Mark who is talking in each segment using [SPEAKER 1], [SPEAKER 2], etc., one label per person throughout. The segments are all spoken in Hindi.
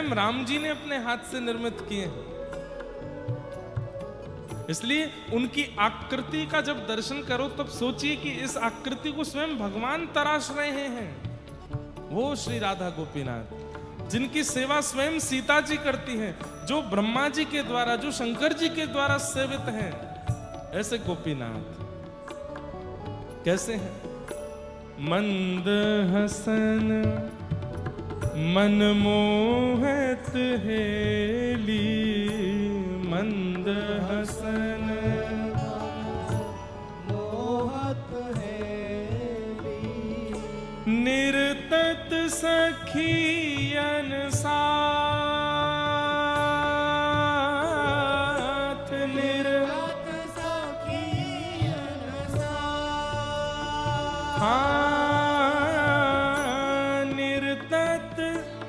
[SPEAKER 1] स्वयं राम जी ने अपने हाथ से निर्मित किए हैं। इसलिए उनकी आकृति का जब दर्शन करो तब सोचिए कि इस आकृति को स्वयं भगवान तराश रहे हैं। वो श्री राधा गोपीनाथ जिनकी सेवा स्वयं सीता जी करती हैं, जो ब्रह्मा जी के द्वारा, जो शंकर जी के द्वारा सेवित हैं, ऐसे गोपीनाथ कैसे हैं? मंद हसन मन मोहत हेली, मंद हसन
[SPEAKER 2] मोहत हेली,
[SPEAKER 1] निर्तत सखियन साथ,
[SPEAKER 2] निर्तत सखियन साथ,
[SPEAKER 1] हाँ, निर्तत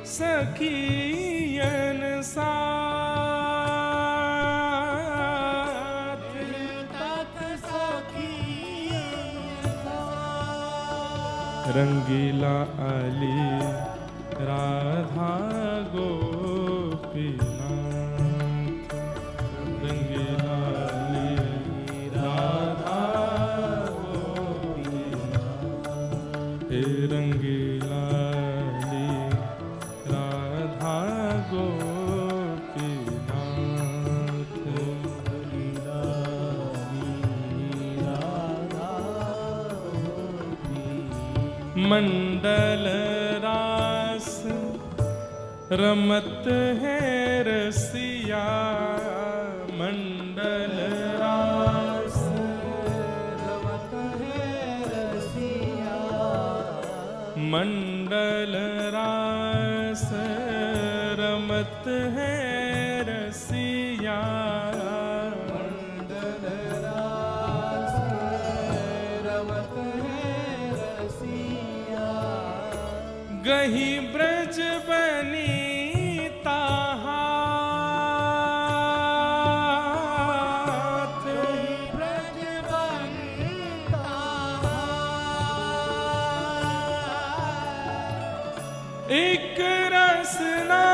[SPEAKER 1] सखियन साथ,
[SPEAKER 2] निर्तत सखियन साथ,
[SPEAKER 1] रंगीला आली राधा गोपीनाथ, रंगीला आली राधा गोपीनाथ, हे रंगीला आली राधा गोपीनाथ,
[SPEAKER 2] रंगीला राधा गोपीनाथ,
[SPEAKER 1] मंडल रास रमत है रसिया, मंडल रास
[SPEAKER 2] रमत है रसिया,
[SPEAKER 1] मंडल रास रमत है रसिया,
[SPEAKER 2] मंडल रास रमत है रसिया,
[SPEAKER 1] गही ब्रज बनीता हाथ,
[SPEAKER 2] ब्रज बनता
[SPEAKER 1] एक रसना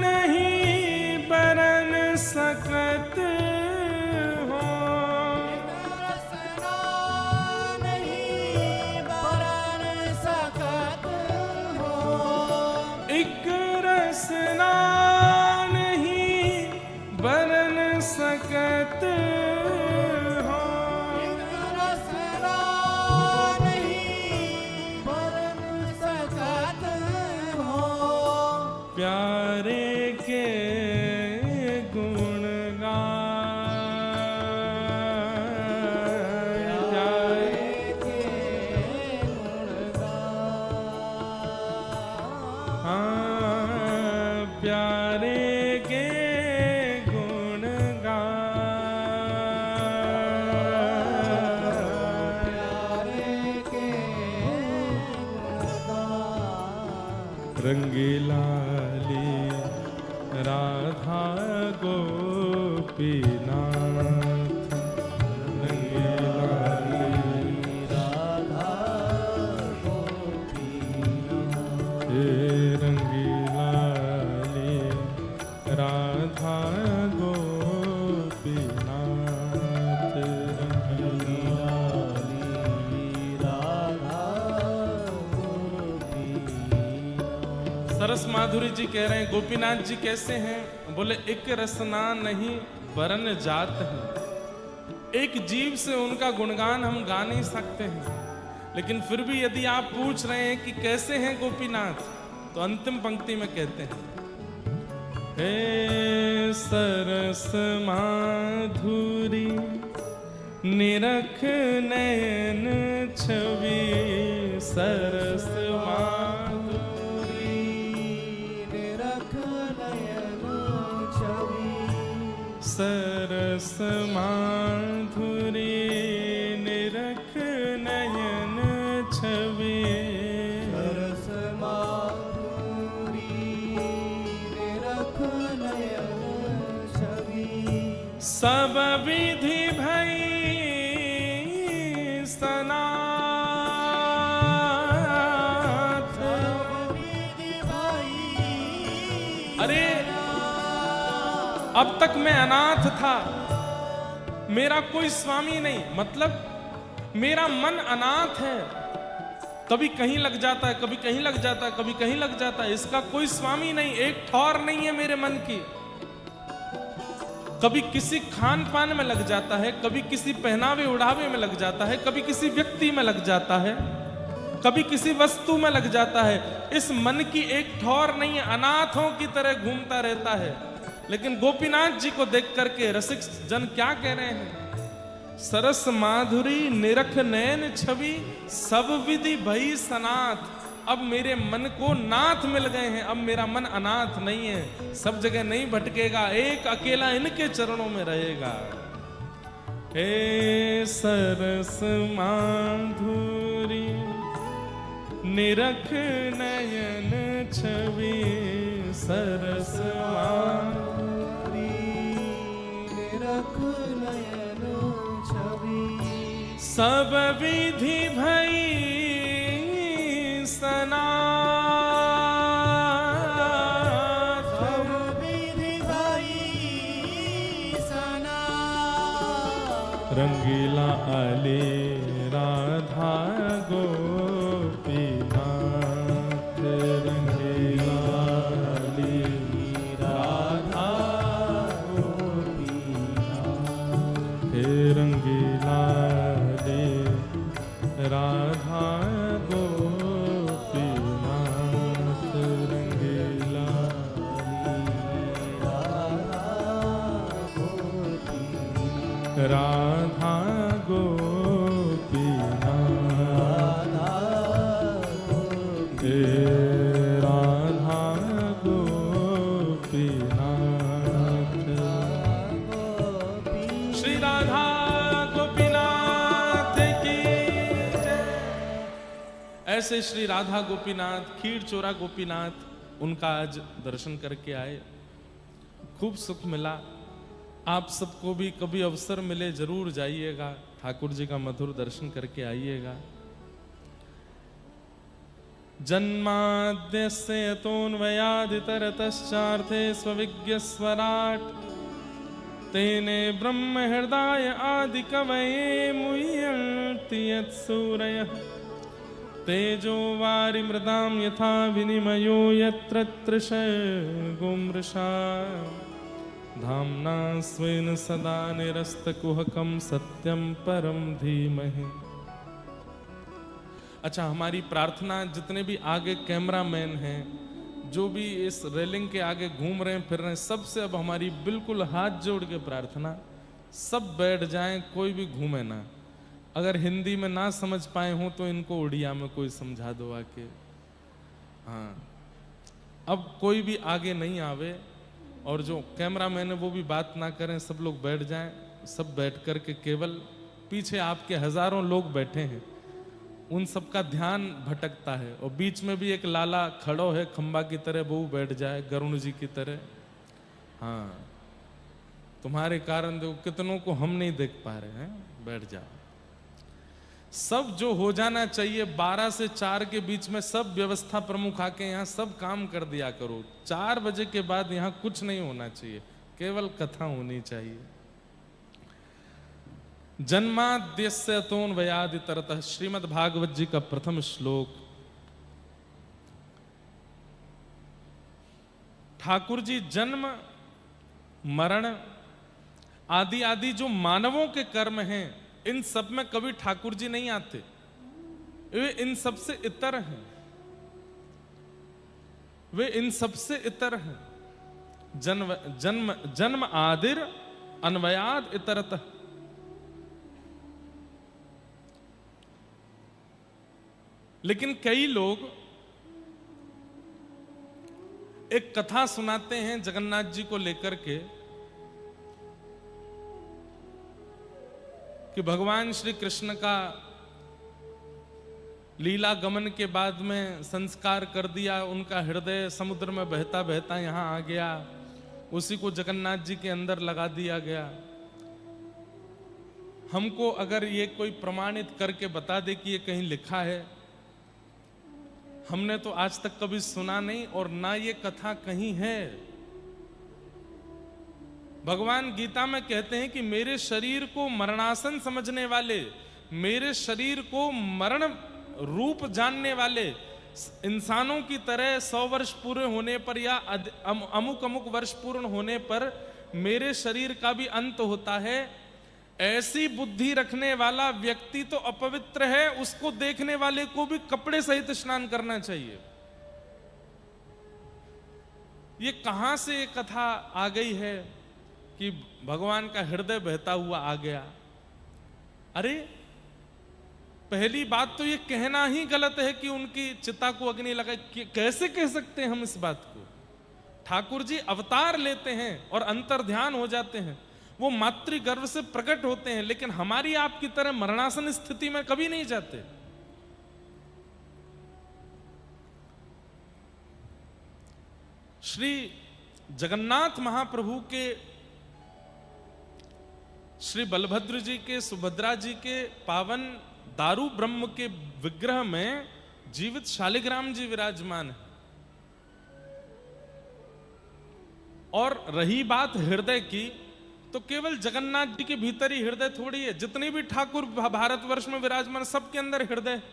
[SPEAKER 1] नहीं बरन सकत हो,
[SPEAKER 2] रसना नहीं बरन सकत हो,
[SPEAKER 1] एक रसना नहीं बरन सकत हो,
[SPEAKER 2] रसना नहीं बरन सकत हो,
[SPEAKER 1] प्यारे के गुण गाए, प्यारे
[SPEAKER 2] के गुण गाए,
[SPEAKER 1] हाँ, प्यारे के गुण गाए,
[SPEAKER 2] प्यारे के गुण गाए,
[SPEAKER 1] रंगीला ली राधा गोपीनाथ, रंगीला ली
[SPEAKER 2] राधा गोपीनाथ,
[SPEAKER 1] हे रंगीला ली राधा गोपीनाथ, रंगीला
[SPEAKER 2] राधा गोपीनाथ।
[SPEAKER 1] सरस माधुरी जी कह रहे हैं गोपीनाथ जी कैसे हैं? बोले एक रसना नहीं बरन जात है। एक जीव से उनका गुणगान हम गा नहीं सकते हैं, लेकिन फिर भी यदि आप पूछ रहे हैं कि कैसे हैं गोपीनाथ, तो अंतिम पंक्ति में कहते हैं, हे सरस माधुरी निरख नयन छवि, सरस माधुरी
[SPEAKER 2] निरख नयन छवि,
[SPEAKER 1] सरस माधुरी निरख नयन छवि,
[SPEAKER 2] सरस माधुरी निरख नयन छवि,
[SPEAKER 1] सब विधि भई सनाथ,
[SPEAKER 2] विधि भई
[SPEAKER 1] अरे अब तक मैं अनाथ था, मेरा कोई स्वामी नहीं, मतलब मेरा मन अनाथ है, कभी कहीं लग जाता है, कभी कहीं लग जाता है, कभी कहीं लग जाता है, इसका कोई स्वामी नहीं, एक ठौर नहीं है मेरे मन की। कभी किसी खान पान में लग जाता है, कभी किसी पहनावे उड़ावे में लग जाता है, कभी किसी व्यक्ति में लग जाता है, कभी किसी वस्तु में लग जाता है। इस मन की एक ठौर नहीं है, अनाथों की तरह घूमता रहता है। लेकिन गोपीनाथ जी को देख करके रसिक जन क्या कह रहे हैं? सरस माधुरी निरख नैन छवि, सब विधि भई सनाथ। अब मेरे मन को नाथ मिल गए हैं, अब मेरा मन अनाथ नहीं है, सब जगह नहीं भटकेगा, एक अकेला इनके चरणों में रहेगा। हे सरस माधुरी निरख नयन छवि, सरस माधुरी
[SPEAKER 2] निरख नयन छवि,
[SPEAKER 1] सब विधि भई सनाथ।
[SPEAKER 2] सब विधि भई सनाथ।
[SPEAKER 1] रंगीला आले राधा गोपीनाथ, रंगीला आले राधा गोपीनाथ, हे रंगीला आले राधा गोपीनाथ, रंगीला राधा गोपीनाथ, हे राधा गोपीनाथ। श्री राधा गोपीनाथ की जय। ऐसे श्री राधा गोपीनाथ, खीर चोरा गोपीनाथ, उनका आज दर्शन करके आए, खूब सुख मिला। आप सबको भी कभी अवसर मिले जरूर जाइएगा, ठाकुर जी का मधुर दर्शन करके आइएगा। जन्माद्यस्य यतोऽन्वयादितरतश्चार्थे स्वविज्ञस्वराट्, तेने ब्रह्म हृदय आदि कवये मुह्यन्ति यत्सूरयः। तेजो वारि मृदां यथा विनिमयो यत्र तृषर्गो मृषा, धाम्ना स्वेन सदा निरस्तकुहकं सत्यं परम धीमहि। अच्छा, हमारी प्रार्थना, जितने भी आगे कैमरामैन हैं, जो भी इस रेलिंग के आगे घूम रहे हैं फिर रहे हैं, सबसे अब हमारी बिल्कुल हाथ जोड़ के प्रार्थना, सब बैठ जाएं, कोई भी घूमे ना। अगर हिंदी में ना समझ पाए हों तो इनको उड़िया में कोई समझा दो आके। हाँ, अब कोई भी आगे नहीं आवे, और जो कैमरामैन है वो भी बात ना करें, सब लोग बैठ जाएं। सब बैठ कर के केवल पीछे आपके हजारों लोग बैठे हैं, उन सबका ध्यान भटकता है। और बीच में भी एक लाला खड़ो है खंबा की तरह, वो बैठ जाए गरुण जी की तरह। हाँ, तुम्हारे कारण देखो कितनों को हम नहीं देख पा रहे हैं, बैठ जाओ। सब जो हो जाना चाहिए 12 से 4 के बीच में, सब व्यवस्था प्रमुख आके यहाँ सब काम कर दिया करो। 4 बजे के बाद यहाँ कुछ नहीं होना चाहिए, केवल कथा होनी चाहिए। जन्माद्यस्य यतोऽन्वयादितरतः, श्रीमद् भागवत जी का प्रथम श्लोक। ठाकुर जी जन्म मरण आदि आदि जो मानवों के कर्म हैं, इन सब में कभी ठाकुर जी नहीं आते, वे इन सब से इतर हैं, वे इन सब से इतर हैं। जन्म आदिर अन्वयाद इतरतः। लेकिन कई लोग एक कथा सुनाते हैं जगन्नाथ जी को लेकर के कि भगवान श्री कृष्ण का लीला गमन के बाद में संस्कार कर दिया, उनका हृदय समुद्र में बहता बहता यहां आ गया, उसी को जगन्नाथ जी के अंदर लगा दिया गया। हमको अगर ये कोई प्रमाणित करके बता दे कि ये कहीं लिखा है, हमने तो आज तक कभी सुना नहीं, और ना ये कथा कहीं है। भगवान गीता में कहते हैं कि मेरे शरीर को मरणासन समझने वाले, मेरे शरीर को मरण रूप जानने वाले इंसानों की तरह 100 वर्ष पूरे होने पर या अमुक अमुक वर्ष पूर्ण होने पर मेरे शरीर का भी अंत होता है, ऐसी बुद्धि रखने वाला व्यक्ति तो अपवित्र है, उसको देखने वाले को भी कपड़े सहित स्नान करना चाहिए। ये कहां से ये कथा आ गई है कि भगवान का हृदय बहता हुआ आ गया? अरे पहली बात तो ये कहना ही गलत है कि उनकी चिता को अग्नि लगाई। कैसे कह सकते हैं हम इस बात को? ठाकुर जी अवतार लेते हैं और अंतर ध्यान हो जाते हैं, वो मातृ गर्भ से प्रकट होते हैं, लेकिन हमारी आपकी तरह मरणासन स्थिति में कभी नहीं जाते। श्री जगन्नाथ महाप्रभु के, श्री बलभद्र जी के, सुभद्रा जी के पावन दारू ब्रह्म के विग्रह में जीवित शालिग्राम जी विराजमान है। और रही बात हृदय की, तो केवल जगन्नाथ जी के भीतर ही हृदय थोड़ी है, जितने भी ठाकुर भारतवर्ष में विराजमान सबके अंदर हृदय है।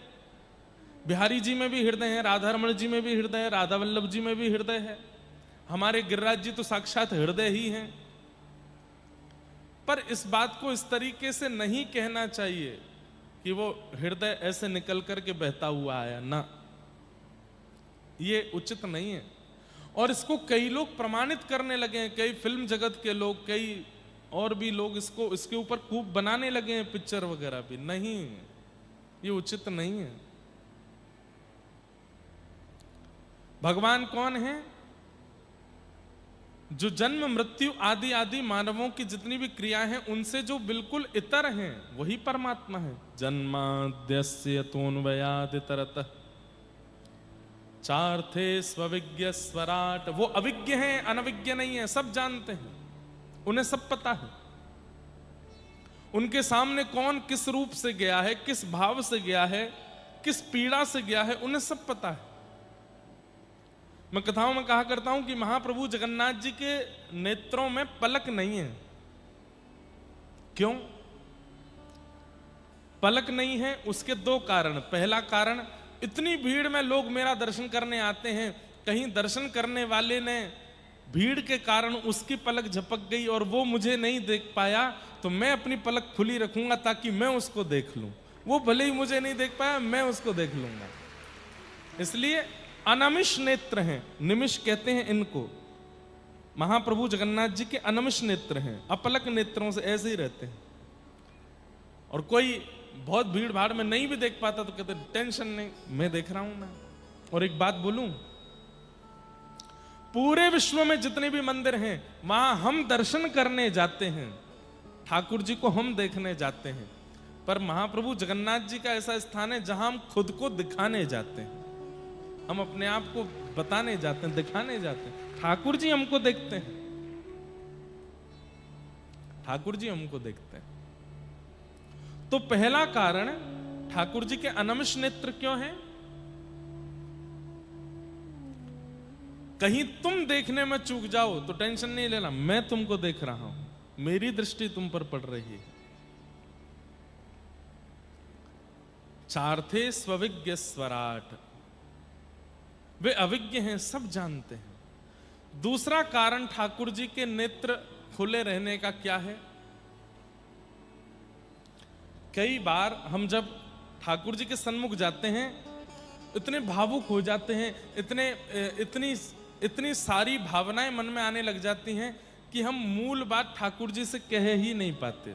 [SPEAKER 1] बिहारी जी में भी हृदय है, राधा रमण जी में भी हृदय है, राधा वल्लभ जी में भी हृदय है, हमारे गिरिराज जी तो साक्षात हृदय ही हैं। पर इस बात को इस तरीके से नहीं कहना चाहिए कि वो हृदय ऐसे निकल करके बहता हुआ आया ना, ये उचित नहीं है। और इसको कई लोग प्रमाणित करने लगे हैं, कई फिल्म जगत के लोग, कई और भी लोग इसको, इसके ऊपर खूब बनाने लगे हैं पिक्चर वगैरह भी। नहीं, ये उचित नहीं है। भगवान कौन है? जो जन्म मृत्यु आदि आदि मानवों की जितनी भी क्रिया हैं उनसे जो बिल्कुल इतर हैं, वही परमात्मा है। जन्माद्यस्य तोन्वयादितरतः चार्थे स्वविज्ञ स्वराट। वो अविज्ञ हैं, अनविज्ञ नहीं है, सब जानते हैं, उन्हें सब पता है। उनके सामने कौन किस रूप से गया है, किस भाव से गया है, किस पीड़ा से गया है, उन्हें सब पता है। मैं कथाओं में कहा करता हूं कि महाप्रभु जगन्नाथ जी के नेत्रों में पलक नहीं है। क्यों पलक नहीं है? उसके दो कारण। पहला कारण, इतनी भीड़ में लोग मेरा दर्शन करने आते हैं, कहीं दर्शन करने वाले ने भीड़ के कारण उसकी पलक झपक गई और वो मुझे नहीं देख पाया, तो मैं अपनी पलक खुली रखूंगा ताकि मैं उसको देख लूं। वो भले ही मुझे नहीं देख पाया, मैं उसको देख लूंगा। इसलिए अनमिष नेत्र हैं, निमिष कहते हैं इनको। महाप्रभु जगन्नाथ जी के अनमिष नेत्र हैं, अपलक नेत्रों से ऐसे ही रहते हैं। और कोई बहुत भीड़ भाड़ में नहीं भी देख पाता तो कहते टेंशन नहीं, मैं देख रहा हूं ना। और एक बात बोलूं, पूरे विश्व में जितने भी मंदिर हैं वहां हम दर्शन करने जाते हैं, ठाकुर जी को हम देखने जाते हैं, पर महाप्रभु जगन्नाथ जी का ऐसा स्थान है जहां हम खुद को दिखाने जाते हैं, हम अपने आप को बताने जाते हैं, दिखाने जाते हैं। ठाकुर जी हमको देखते हैं, ठाकुर जी हमको देखते हैं। तो पहला कारण, ठाकुर जी के अनमिष नेत्र क्यों हैं? कहीं तुम देखने में चूक जाओ तो टेंशन नहीं लेना, मैं तुमको देख रहा हूं, मेरी दृष्टि तुम पर पड़ रही है। चार्थे स्वविज्ञ स्वराट, वे अविज्ञ हैं, सब जानते हैं। दूसरा कारण ठाकुर जी के नेत्र खुले रहने का क्या है? कई बार हम जब ठाकुर जी के सन्मुख जाते हैं इतने भावुक हो जाते हैं, इतनी सारी भावनाएं मन में आने लग जाती हैं कि हम मूल बात ठाकुर जी से कह ही नहीं पाते।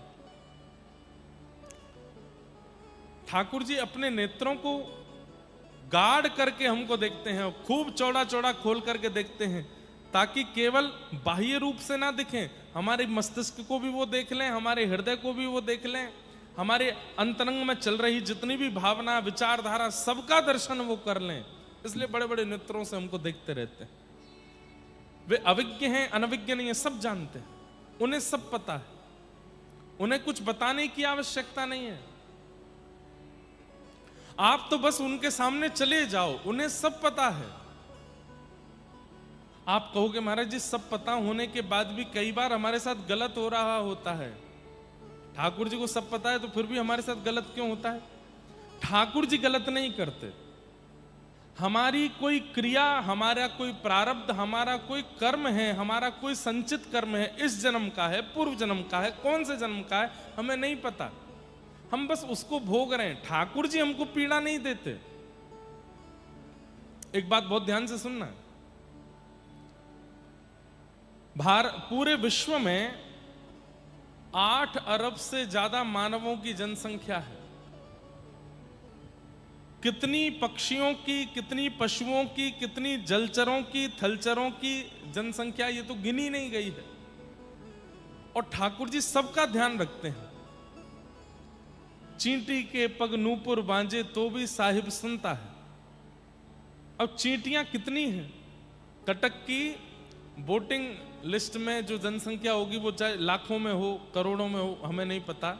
[SPEAKER 1] ठाकुर जी अपने नेत्रों को गाढ़ करके हमको देखते हैं, खूब चौड़ा चौड़ा खोल करके देखते हैं, ताकि केवल बाह्य रूप से ना दिखें, हमारे मस्तिष्क को भी वो देख लें, हमारे हृदय को भी वो देख लें, हमारे अंतरंग में चल रही जितनी भी भावना विचारधारा सबका दर्शन वो कर लें। इसलिए बड़े बड़े नेत्रों से हमको देखते रहते हैं। वे अविज्ञ हैं, अनविज्ञ नहीं है, सब जानते हैं, उन्हें सब पता है, उन्हें कुछ बताने की आवश्यकता नहीं है। आप तो बस उनके सामने चले जाओ, उन्हें सब पता है। आप कहोगे महाराज जी सब पता होने के बाद भी कई बार हमारे साथ गलत हो रहा होता है। ठाकुर जी को सब पता है तो फिर भी हमारे साथ गलत क्यों होता है? ठाकुर जी गलत नहीं करते। हमारी कोई क्रिया, हमारा कोई प्रारब्ध, हमारा कोई कर्म है, हमारा कोई संचित कर्म है, इस जन्म का है, पूर्व जन्म का है, कौन से जन्म का है हमें नहीं पता, हम बस उसको भोग रहे हैं। ठाकुर जी हमको पीड़ा नहीं देते। एक बात बहुत ध्यान से सुनना, पूरे विश्व में 8 अरब से ज्यादा मानवों की जनसंख्या है। कितनी पक्षियों की, कितनी पशुओं की, कितनी जलचरों की, थलचरों की जनसंख्या ये तो गिनी नहीं गई है। और ठाकुर जी सबका ध्यान रखते हैं। चींटी के पग नूपुर बांजे तो भी साहिब सुनता है। अब चींटियां कितनी हैं? कटक की वोटिंग लिस्ट में जो जनसंख्या होगी वो चाहे लाखों में हो, करोड़ों में हो, हमें नहीं पता,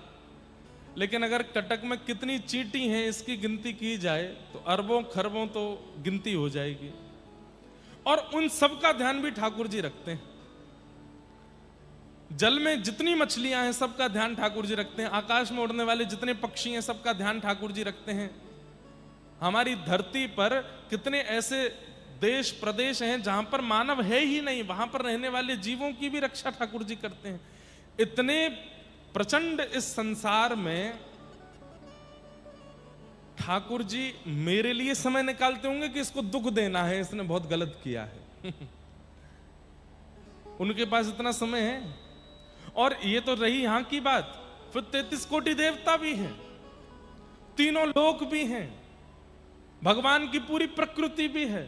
[SPEAKER 1] लेकिन अगर कटक में कितनी चींटी हैं इसकी गिनती की जाए तो अरबों खरबों तो गिनती हो जाएगी। और उन सब का ध्यान भी ठाकुर जी रखते हैं। जल में जितनी मछलियां हैं सबका ध्यान ठाकुर जी रखते हैं। आकाश में उड़ने वाले जितने पक्षी हैं सबका ध्यान ठाकुर जी रखते हैं। हमारी धरती पर कितने ऐसे देश प्रदेश हैं जहां पर मानव है ही नहीं, वहां पर रहने वाले जीवों की भी रक्षा ठाकुर जी करते हैं। इतने प्रचंड इस संसार में ठाकुर जी मेरे लिए समय निकालते होंगे कि इसको दुख देना है, इसने बहुत गलत किया है। उनके पास इतना समय है। और ये तो रही यहां की बात, फिर 33 कोटि देवता भी हैं, तीनों लोक भी हैं, भगवान की पूरी प्रकृति भी है,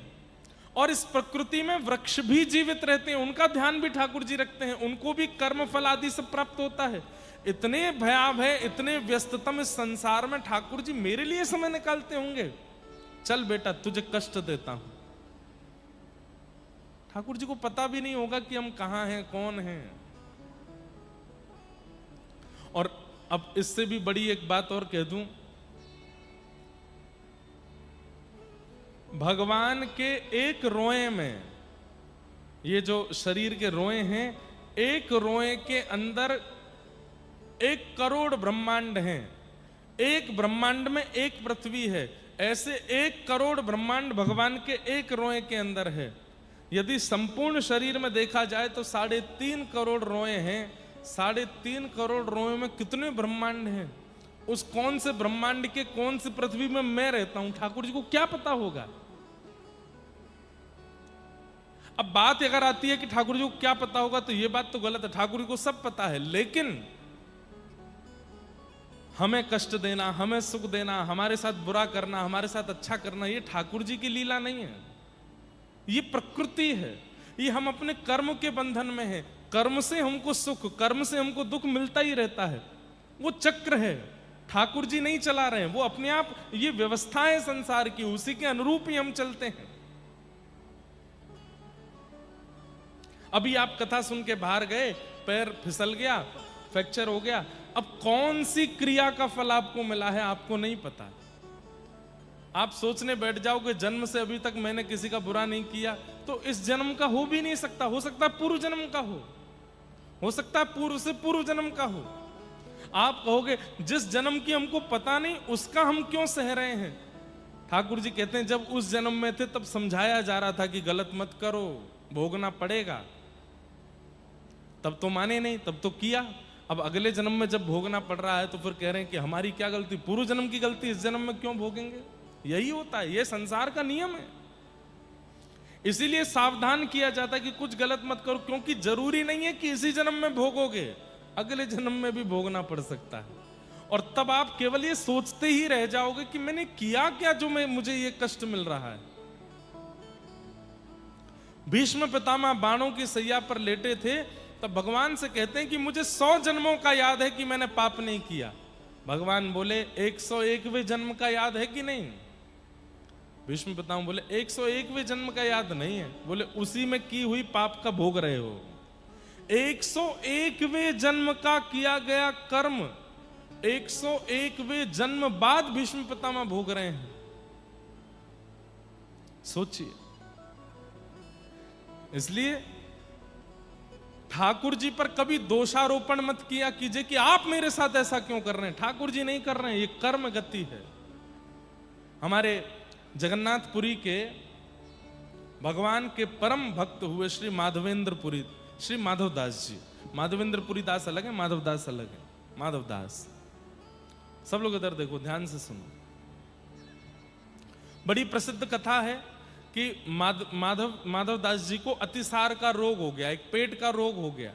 [SPEAKER 1] और इस प्रकृति में वृक्ष भी जीवित रहते हैं, उनका ध्यान भी ठाकुर जी रखते हैं, उनको भी कर्म फल आदि सब प्राप्त होता है। इतने भयावह, इतने व्यस्ततम इस संसार में ठाकुर जी मेरे लिए समय निकालते होंगे। चल बेटा तुझे कष्ट देता हूं। ठाकुर जी को पता भी नहीं होगा कि हम कहां हैं, कौन हैं। और अब इससे भी बड़ी एक बात और कह दूं, भगवान के एक रोए में, ये जो शरीर के रोए हैं, एक रोए के अंदर 1 करोड़ ब्रह्मांड हैं। एक ब्रह्मांड में एक पृथ्वी है। ऐसे 1 करोड़ ब्रह्मांड भगवान के एक रोए के अंदर है। यदि संपूर्ण शरीर में देखा जाए तो 3.5 करोड़ रोए हैं। 3.5 करोड़ रोए में कितने ब्रह्मांड हैं? उस कौन से ब्रह्मांड के कौन सी पृथ्वी में मैं रहता हूं, ठाकुर जी को क्या पता होगा? अब बात अगर आती है कि ठाकुर जी को क्या पता होगा, तो यह बात तो गलत है। ठाकुर जी को सब पता है, लेकिन हमें कष्ट देना, हमें सुख देना, हमारे साथ बुरा करना, हमारे साथ अच्छा करना, ये ठाकुर जी की लीला नहीं है, ये प्रकृति है। ये हम अपने कर्म के बंधन में हैं। कर्म से हमको सुख, कर्म से हमको दुख मिलता ही रहता है। वो चक्र है, ठाकुर जी नहीं चला रहे हैं, वो अपने आप, ये व्यवस्था है संसार की, उसी के अनुरूप ही हम चलते हैं। अभी आप कथा सुन के बाहर गए, पैर फिसल गया, फ्रैक्चर हो गया, अब कौन सी क्रिया का फल आपको मिला है आपको नहीं पता। आप सोचने बैठ जाओगे जन्म से अभी तक मैंने किसी का बुरा नहीं किया, तो इस जन्म का हो भी नहीं सकता। हो सकता है पूर्व जन्म का हो सकता है पूर्व से पूर्व जन्म का हो। आप कहोगे जिस जन्म की हमको पता नहीं उसका हम क्यों सह रहे हैं? ठाकुर जी कहते हैं जब उस जन्म में थे तब समझाया जा रहा था कि गलत मत करो, भोगना पड़ेगा। तब तो माने नहीं, तब तो किया। अब अगले जन्म में जब भोगना पड़ रहा है तो फिर कह रहे हैं कि हमारी क्या गलती, पूर्व जन्म की गलती इस जन्म में क्यों भोगेंगे? यही होता है, ये संसार का नियम है। इसीलिए सावधान किया जाता है कि कुछ गलत मत करो, क्योंकि जरूरी नहीं है कि इसी जन्म में भोगोगे, अगले जन्म में भी भोगना पड़ सकता है। और तब आप केवल ये सोचते ही रह जाओगे कि मैंने किया क्या जो मुझे ये कष्ट मिल रहा है। भीष्म पितामह बाणों की सैया पर लेटे थे, तब भगवान से कहते हैं कि मुझे 100 जन्मों का याद है कि मैंने पाप नहीं किया। भगवान बोले 101वें जन्म का याद है कि नहीं? भीष्म पितामह बोले 101वें जन्म का याद नहीं है। बोले उसी में की हुई पाप का भोग रहे हो। 101वें जन्म का किया गया कर्म 101वें जन्म बाद भीष्म पितामह भोग रहे हैं। सोचिए, इसलिए ठाकुर जी पर कभी दोषारोपण मत किया कीजिए कि आप मेरे साथ ऐसा क्यों कर रहे हैं। ठाकुर जी नहीं कर रहे हैं, ये कर्म गति है। हमारे जगन्नाथपुरी के भगवान के परम भक्त हुए श्री माधवेंद्रपुरी, श्री माधवदास जी। माधवेंद्रपुरी दास अलग है, माधवदास अलग है। माधवदास, सब लोग इधर देखो, ध्यान से सुनो। बड़ी प्रसिद्ध कथा है कि माधवदास जी को अतिसार का रोग हो गया, एक पेट का रोग हो गया,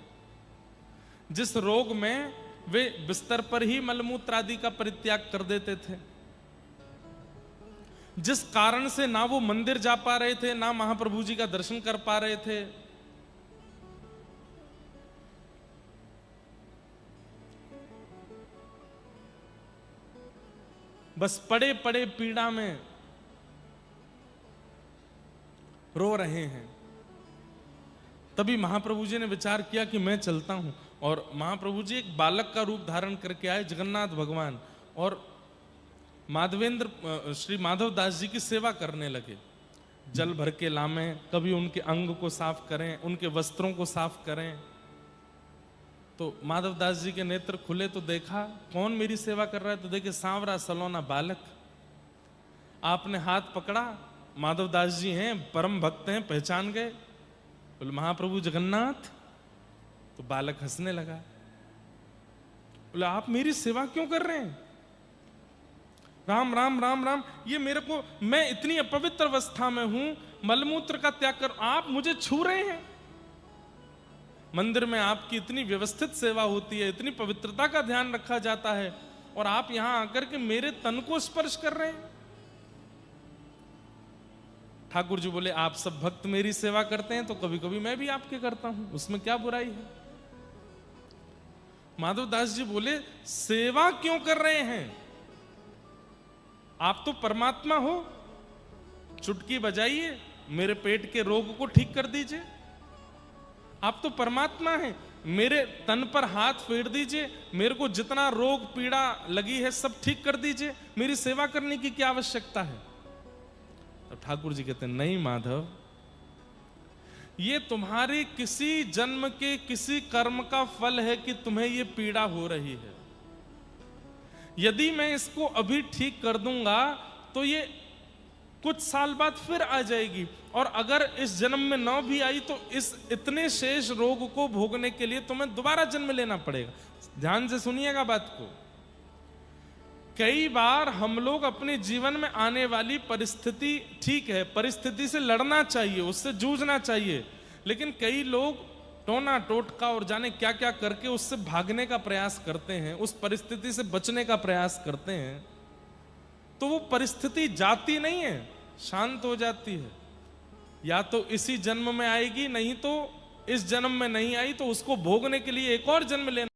[SPEAKER 1] जिस रोग में वे बिस्तर पर ही मलमूत्र आदि का परित्याग कर देते थे, जिस कारण से ना वो मंदिर जा पा रहे थे, ना महाप्रभु जी का दर्शन कर पा रहे थे। बस पड़े पड़े पीड़ा में रो रहे हैं। तभी महाप्रभु जी ने विचार किया कि मैं चलता हूं, और महाप्रभु जी एक बालक का रूप धारण करके आए, जगन्नाथ भगवान, और श्री माधवदास जी की सेवा करने लगे। जल भर के लामे, कभी उनके अंग को साफ करें, उनके वस्त्रों को साफ करें। तो माधवदास जी के नेत्र खुले तो देखा कौन मेरी सेवा कर रहा है, तो देखे सांवरा सलोना बालक। आपने हाथ पकड़ा, माधवदास जी हैं, परम भक्त हैं, पहचान गए, बोले महाप्रभु जगन्नाथ। तो बालक हंसने लगा, बोले आप मेरी सेवा क्यों कर रहे हैं? राम राम राम राम, ये मेरे को, मैं इतनी अपवित्र अवस्था में हूं, मलमूत्र का त्याग कर, आप मुझे छू रहे हैं। मंदिर में आपकी इतनी व्यवस्थित सेवा होती है, इतनी पवित्रता का ध्यान रखा जाता है, और आप यहां आकर के मेरे तन को स्पर्श कर रहे हैं। ठाकुर जी बोले आप सब भक्त मेरी सेवा करते हैं, तो कभी कभी मैं भी आपके करता हूं, उसमें क्या बुराई है? माधवदास जी बोले सेवा क्यों कर रहे हैं? आप तो परमात्मा हो, चुटकी बजाइए, मेरे पेट के रोग को ठीक कर दीजिए। आप तो परमात्मा हैं, मेरे तन पर हाथ फेर दीजिए, मेरे को जितना रोग पीड़ा लगी है सब ठीक कर दीजिए, मेरी सेवा करने की क्या आवश्यकता है? तो ठाकुर जी कहते हैं नहीं माधव, ये तुम्हारे किसी जन्म के किसी कर्म का फल है कि तुम्हें ये पीड़ा हो रही है। यदि मैं इसको अभी ठीक कर दूंगा तो ये कुछ साल बाद फिर आ जाएगी, और अगर इस जन्म में न भी आई तो इस इतने शेष रोग को भोगने के लिए तुम्हें दोबारा जन्म लेना पड़ेगा। ध्यान से सुनिएगा बात को। कई बार हम लोग अपने जीवन में आने वाली परिस्थिति, ठीक है परिस्थिति से लड़ना चाहिए, उससे जूझना चाहिए, लेकिन कई लोग टोना टोटका और जाने क्या क्या करके उससे भागने का प्रयास करते हैं, उस परिस्थिति से बचने का प्रयास करते हैं, तो वो परिस्थिति जाती नहीं है, शांत हो जाती है। या तो इसी जन्म में आएगी, नहीं तो इस जन्म में नहीं आई तो उसको भोगने के लिए एक और जन्म लेना